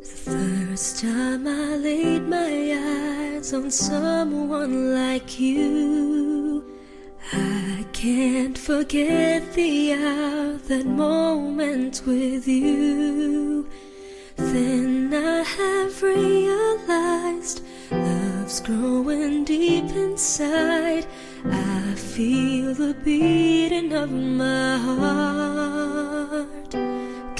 First time I laid my eyes on someone like you, I can't forget the hour, that moment with you. Then I have realized love's growing deep inside. I feel the beating of my heart.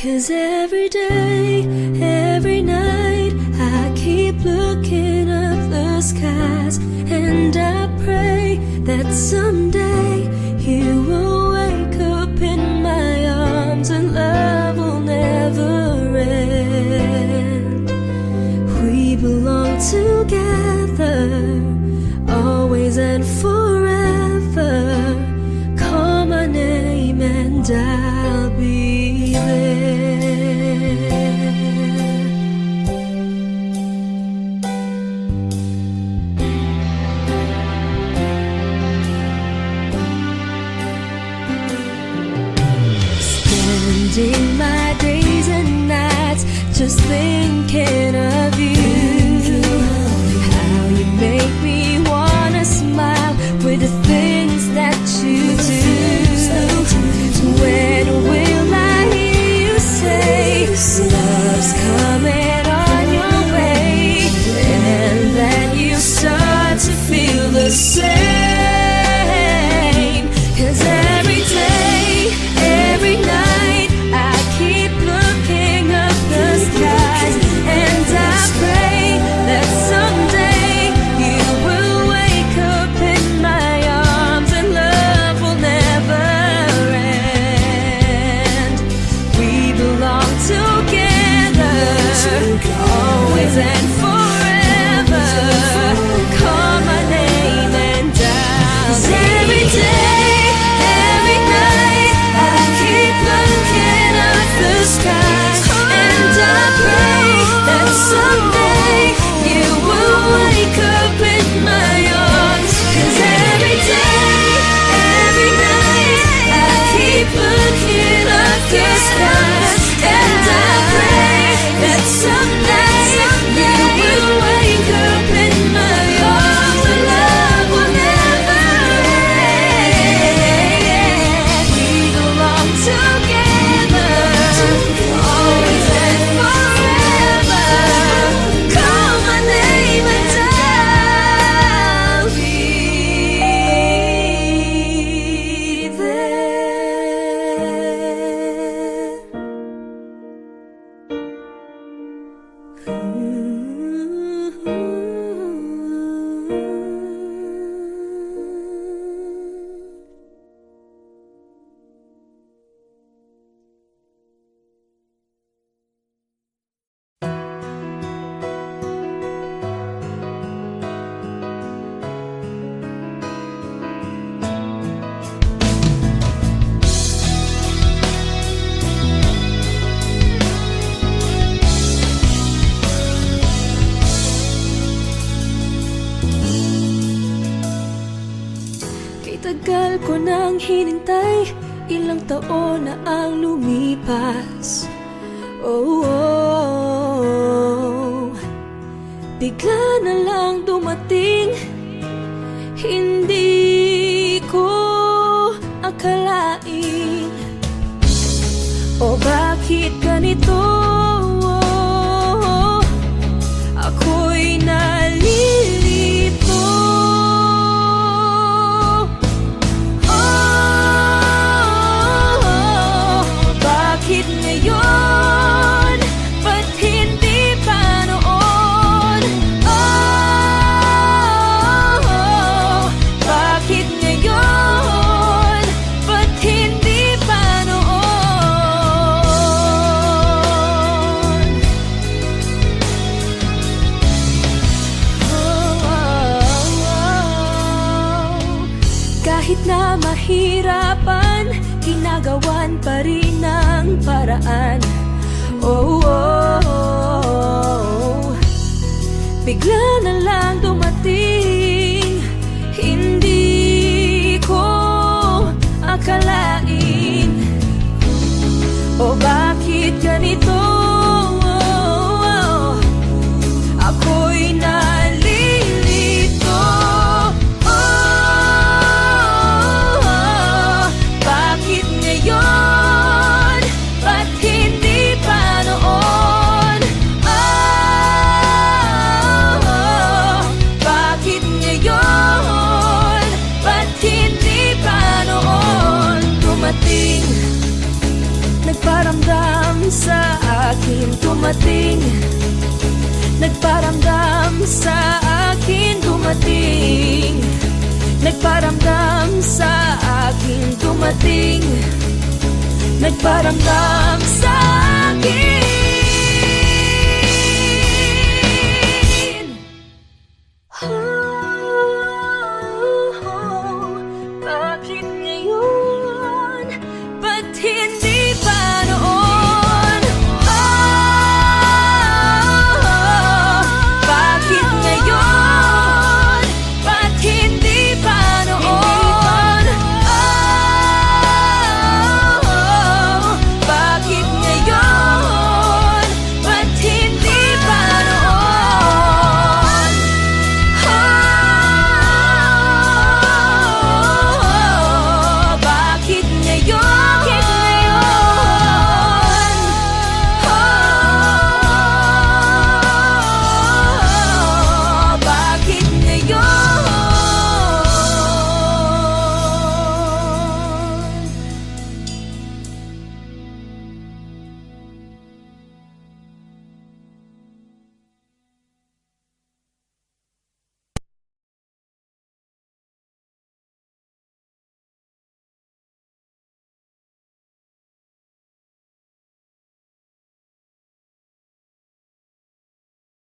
'Cause every day, every night, I keep looking up the skies, and I pray that someday you will wake up in my arms and love will never end. We belong together, always and forever. Call my name and I'll be there. Spending my days and nights just thinking of you. How you make me wanna smile with the things that you do. When will I hear you say love's coming on your way, and then you start to feel the same? 'Cause every day, every night, I keep looking up the skies, and I pray that someday you will wake up in my arms and love will never end. We belong together, always and forever. Call my name and I'll. 'Cause every day, every night, I keep looking up the skies, and I pray that someday you will wake up in my arms. 'Cause every day, every night, I keep looking up the skies, and I pray that someday you will wake up in my arms and love will never end. We belong together, always and forever. Call my name and I'll be tagal ko nang hinintay, ilang taon na ang lumipas. Oh, oh. Bigla na lang dumating, hindi ko akalain. O bakit ganito? Ako'y nalilito. Bakit ngayon? Ba't hindi pa noon? Bakit ngayon? Ba't hindi pa noon? Kahit na mahirapan, ginagawan pa rin ng paraan. Oh, oh, oh. Bigla na lang dumating, hindi ko akalain. O bakit ganito? dumating, nagparamdam sa akin dumating, nagparamdam sa akin dumating, nagparamdam sa akin.